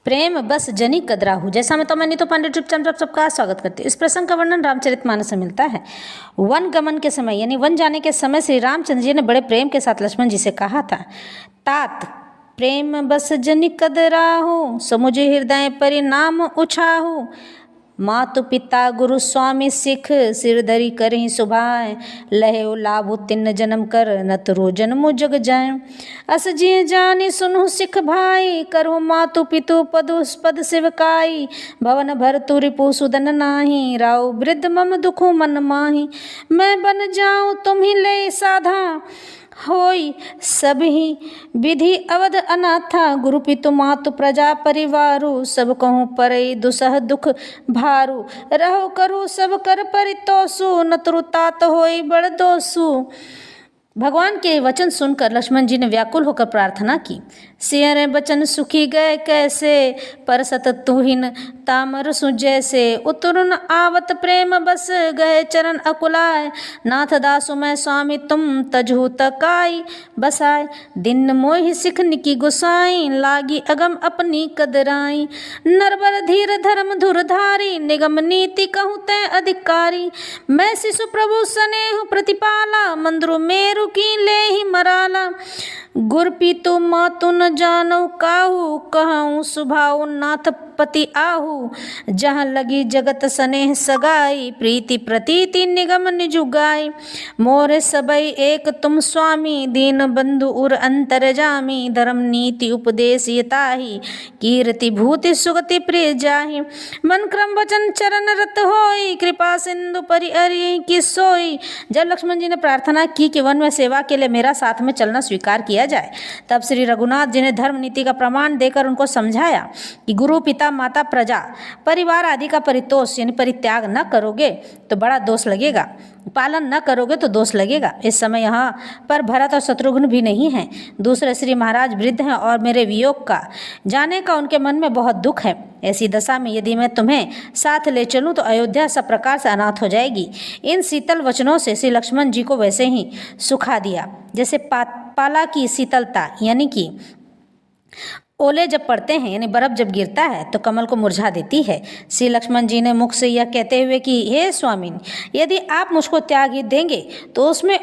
प्रेम बस जनी कदराहू। जैसा मैं नीतू पांडे यूट्यूब चैनल पर सबका स्वागत करती हूँ। इस प्रसंग का वर्णन रामचरितमानस में मिलता है। वन गमन के समय यानी वन जाने के समय श्री रामचंद्र जी ने बड़े प्रेम के साथ लक्ष्मण जी से कहा था, तात प्रेम बस जनी कदराहू, समुझ हृदय परिणाम उछाहू। मातु पिता गुरु स्वामी सिख, सिर धरी करही सुभाए, लहे लाभु तिन्न जन्म कर, नत रो जन्मु जग जाए। अस जिय जानी सुनु सिख भाई, करहु मातु पितु पद सेवकाई। भवन भर तु रिपु सुदन नाही, राउ वृद्ध मम दुखु मन माही। मैं बन जाऊं तुम्ही ले साधा, होई सब ही विधि अवध अनाथा। गुरु पितु मातु प्रजा परिवारु, सब कहूँ परई दुसह दुख भारू। रहो करू सब कर परितोषु, न तुरु तात होई बड़ दोषु। भगवान के वचन सुनकर लक्ष्मण जी ने व्याकुल होकर प्रार्थना की, सियरे बचन सुखी गए कैसे, परसत तुहिन तामर सु जैसे। उतरुन आवत प्रेम बस, गए चरण अकुलाय। नाथ दासु मैं स्वामी तुम, तजहु तकाई बसाय। दिन मोहि सिख निकी गुसाई, लागी अगम अपनी कदराई। नरबर धीर धर्म धुरधारी, निगम नीति कहूँ तै अधिकारी। मैं शिशु प्रभु स्नेहु प्रतिपाला, मंद्रु मेरु की ले ही मराला। गुर पितु मातु न जानऊ काहू, कहूँ सुभाऊ नाथ पति आहू। जहाँ लगी जगत स्नेह सगाई, प्रीति प्रतीति निगम निजुगाई। मोरे सबई एक तुम स्वामी, दीन बंधु उर अंतर जामी। धर्म नीति उपदेश यताही, कीर्ति भूति सुगति प्रिय जाही। मन क्रम वचन चरण रत होई, कृपा सिंधु परि अरि की सोई। जब लक्ष्मण जी ने प्रार्थना की कि वन में सेवा के लिए मेरा साथ में चलना स्वीकार किया जाए, तब श्री रघुनाथ जी ने धर्म नीति का प्रमाण देकर उनको समझाया कि गुरु पिता माता प्रजा परिवार आदि का परितोष यानी परित्याग न करोगे तो बड़ा दोष लगेगा, पालन न करोगे तो दोष लगेगा। इस समय यहाँ पर भरत और शत्रुघ्न भी नहीं हैं। दूसरे श्री महाराज वृद्ध हैं और मेरे वियोग का जाने का उनके मन में बहुत दुख है। ऐसी दशा में यदि मैं तुम्हें साथ ले चलूँ तो अयोध्या सब प्रकार से अनाथ हो जाएगी। इन शीतल वचनों से श्री लक्ष्मण जी को वैसे ही सुखा दिया जैसे पाला की शीतलता, यानी कि ओले जब पड़ते हैं यानी बर्फ जब गिरता है तो कमल को मुरझा देती है। श्री लक्ष्मण जी ने मुख से यह कहते हुए कि हे स्वामी, यदि आप मुझको त्याग ही देंगे तो उसमें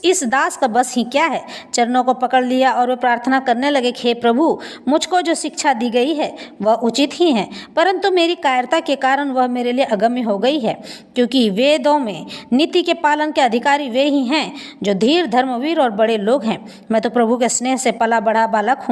इस दास का बस ही क्या है। चरणों को पकड़ लिया और वे प्रार्थना करने लगे, हे प्रभु, मुझको जो शिक्षा दी गई है वह उचित ही है, परंतु मेरी कायरता के कारण वह मेरे लिए अगम्य हो गई है। क्योंकि वेदों में नीति के पालन के अधिकारी वे ही हैं जो धीर धर्मवीर और बड़े लोग हैं। मैं तो प्रभु के स्नेह से पला बड़ा बालक हूँ।